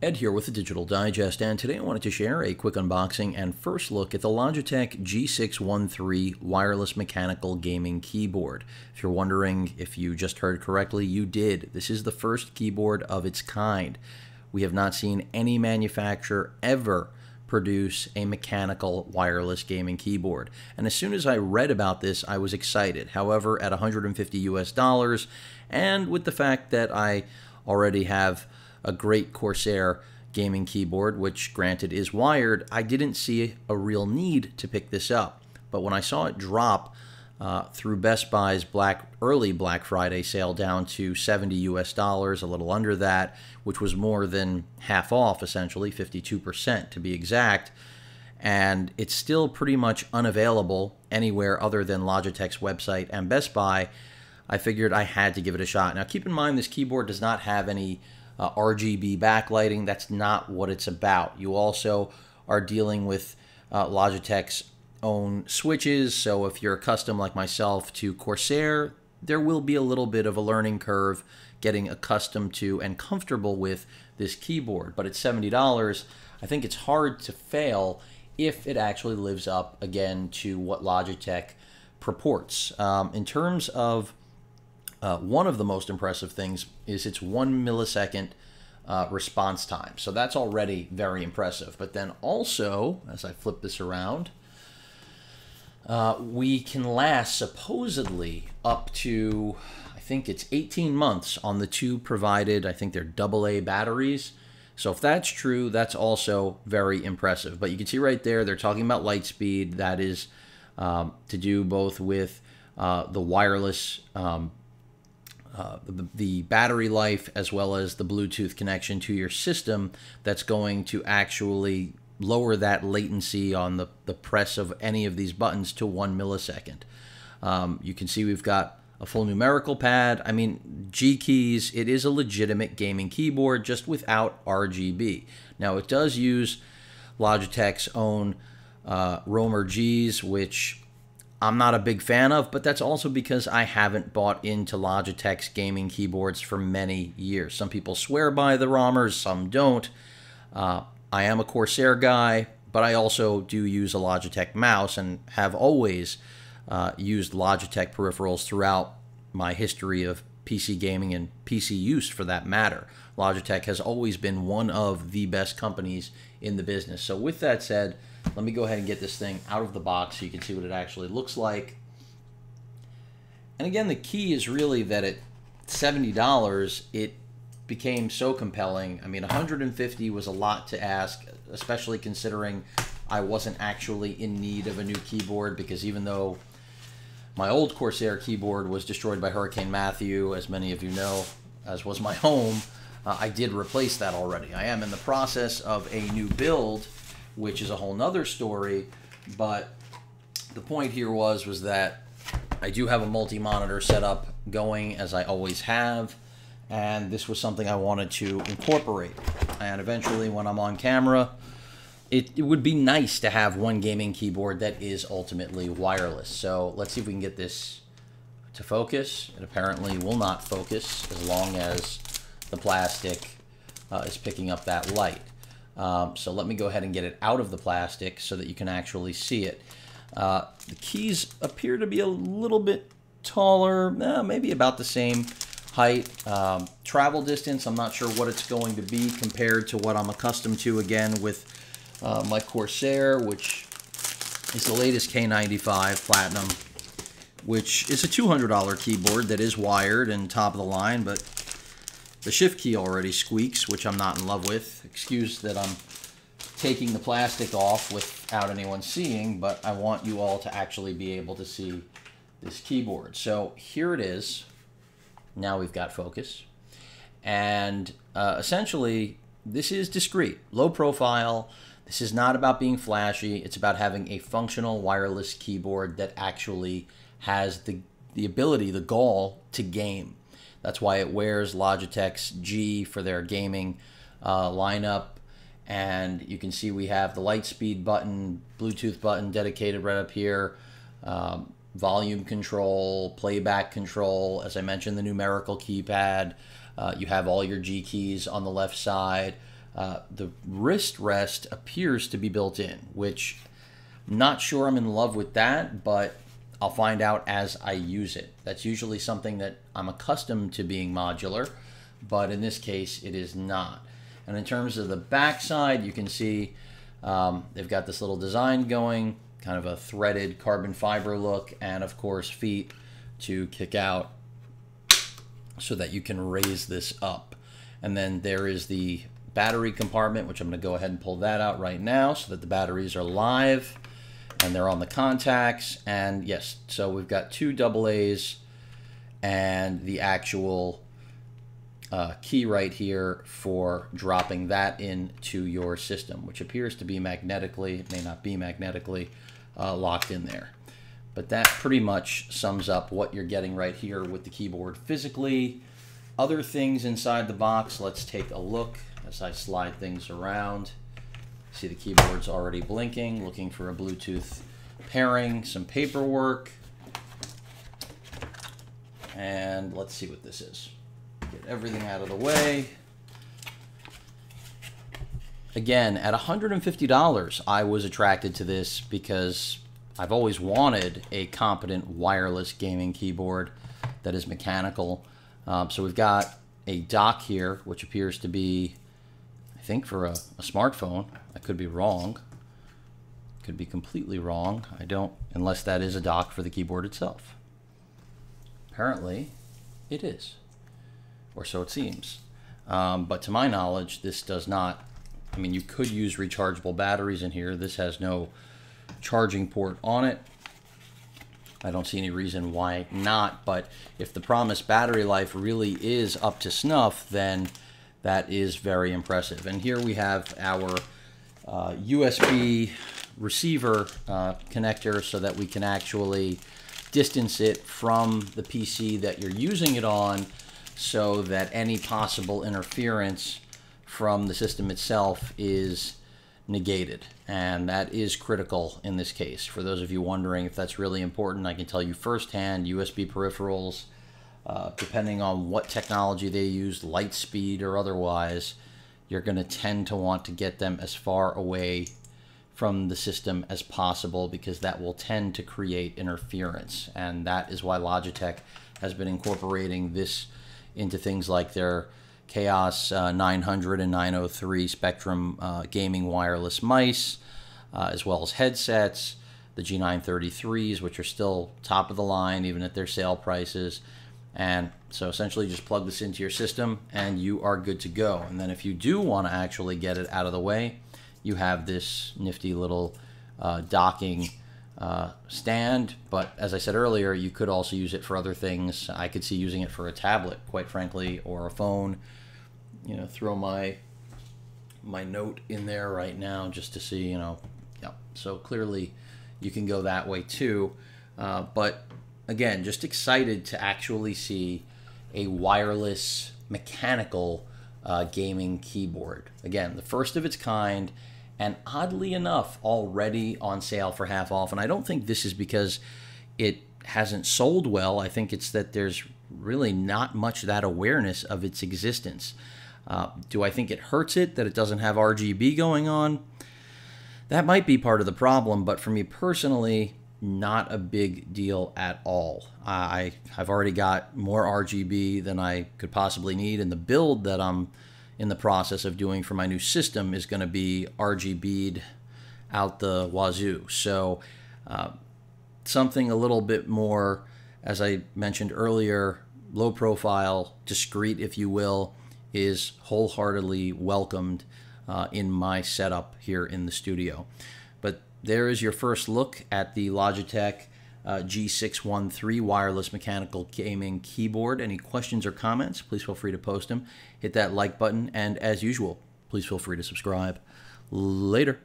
Ed here with the Digital Digest, and today I wanted to share a quick unboxing and first look at the Logitech G613 wireless mechanical gaming keyboard. If you're wondering if you just heard correctly, you did. This is the first keyboard of its kind. We have not seen any manufacturer ever produce a mechanical wireless gaming keyboard. And as soon as I read about this, I was excited. However, at $150 US, and with the fact that I already have a great Corsair gaming keyboard, which granted is wired, I didn't see a real need to pick this up. But when I saw it drop through Best Buy's early Black Friday sale down to $70 US, a little under that, which was more than half off, essentially, 52% to be exact, and it's still pretty much unavailable anywhere other than Logitech's website and Best Buy, I figured I had to give it a shot. Now keep in mind, this keyboard does not have any RGB backlighting. That's not what it's about. You also are dealing with Logitech's own switches, so if you're accustomed like myself to Corsair, there will be a little bit of a learning curve getting accustomed to and comfortable with this keyboard. But at $70, I think it's hard to fail if it actually lives up again to what Logitech purports. In terms of one of the most impressive things is its 1 millisecond response time. So that's already very impressive. But then also, as I flip this around, we can last supposedly up to, I think it's 18 months on the two provided, I think they're AA batteries. So if that's true, that's also very impressive. But you can see right there, they're talking about light speed. That is to do both with the wireless the battery life as well as the Bluetooth connection to your system that's going to actually lower that latency on the press of any of these buttons to 1 millisecond. You can see we've got a full numerical pad. I mean, G keys, it is a legitimate gaming keyboard just without RGB. Now it does use Logitech's own Roamer Gs, which I'm not a big fan of, but that's also because I haven't bought into Logitech's gaming keyboards for many years. Some people swear by the ROMers, some don't. I am a Corsair guy, but I also do use a Logitech mouse and have always used Logitech peripherals throughout my history of PC gaming and PC use for that matter. Logitech has always been one of the best companies in the business. So with that said, let me go ahead and get this thing out of the box so you can see what it actually looks like. And again, the key is really that at $70, it became so compelling. I mean, $150 was a lot to ask, especially considering I wasn't actually in need of a new keyboard, because even though my old Corsair keyboard was destroyed by Hurricane Matthew, as many of you know, as was my home, I did replace that already. I am in the process of a new build, which is a whole nother story, but the point here was that I do have a multi-monitor setup going, as I always have, and this was something I wanted to incorporate. And eventually, when I'm on camera, it would be nice to have one gaming keyboard that is ultimately wireless. So let's see if we can get this to focus. It apparently will not focus as long as the plastic is picking up that light. So let me go ahead and get it out of the plastic so that you can actually see it. The keys appear to be a little bit taller, maybe about the same height. Travel distance, I'm not sure what it's going to be compared to what I'm accustomed to, again, with my Corsair, which is the latest K95 Platinum, which is a $200 keyboard that is wired and top of the line, but the shift key already squeaks, which I'm not in love with. Excuse that I'm taking the plastic off without anyone seeing, but I want you all to actually be able to see this keyboard. So here it is. Now we've got focus. And essentially, this is discreet, low profile. This is not about being flashy. It's about having a functional wireless keyboard that actually has the ability, the gall, to game. That's why it wears Logitech's G for their gaming lineup. And you can see we have the light speed button, Bluetooth button dedicated right up here, volume control, playback control, as I mentioned, the numerical keypad. You have all your G keys on the left side. The wrist rest appears to be built in, which not sure I'm in love with that, but I'll find out as I use it. That's usually something that I'm accustomed to being modular, but in this case it is not. And in terms of the back side, you can see they've got this little design going, kind of a threaded carbon fiber look, and of course feet to kick out so that you can raise this up. And then there is the battery compartment, which I'm going to go ahead and pull that out right now so that the batteries are live and they're on the contacts. And yes, so we've got two AA's and the actual key right here for dropping that into your system, which appears to be magnetically, it may not be magnetically locked in there. But that pretty much sums up what you're getting right here with the keyboard physically. Other things inside the box, let's take a look as I slide things around. See the keyboard's already blinking, looking for a Bluetooth pairing, some paperwork, and let's see what this is. Get everything out of the way. Again, at $150, I was attracted to this because I've always wanted a competent wireless gaming keyboard that is mechanical. So we've got a dock here, which appears to be, I think, for a smartphone. I could be wrong. Could be completely wrong. I don't, unless that is a dock for the keyboard itself. Apparently, it is. Or so it seems. But to my knowledge, this does not, I mean, you could use rechargeable batteries in here. This has no charging port on it. I don't see any reason why not, but if the promised battery life really is up to snuff, then that is very impressive. And here we have our USB receiver connector so that we can actually distance it from the PC that you're using it on so that any possible interference from the system itself is negated, and that is critical in this case. For those of you wondering if that's really important, I can tell you firsthand, USB peripherals, depending on what technology they use, light speed or otherwise, you're going to tend to want to get them as far away from the system as possible because that will tend to create interference. And that is why Logitech has been incorporating this into things like their Chaos 900 and 903 Spectrum gaming wireless mice, as well as headsets, the G933s, which are still top of the line even at their sale prices. And so essentially just plug this into your system and you are good to go. And then if you do want to actually get it out of the way, you have this nifty little docking stand. But as I said earlier, you could also use it for other things. I could see using it for a tablet, quite frankly, or a phone. You know, throw my note in there right now just to see, you know, yeah. So clearly you can go that way too. But again, just excited to actually see a wireless mechanical gaming keyboard. Again, the first of its kind, and oddly enough, already on sale for half off. And I don't think this is because it hasn't sold well. I think it's that there's really not much that awareness of its existence. Do I think it hurts it that it doesn't have RGB going on? That might be part of the problem, but for me personally, not a big deal at all. I've already got more RGB than I could possibly need, and the build that I'm in the process of doing for my new system is going to be RGB'd out the wazoo. So something a little bit more, as I mentioned earlier, low profile, discreet, if you will, is wholeheartedly welcomed in my setup here in the studio. But there is your first look at the Logitech G613 wireless mechanical gaming keyboard. Any questions or comments, please feel free to post them. Hit that like button, and as usual, please feel free to subscribe. Later.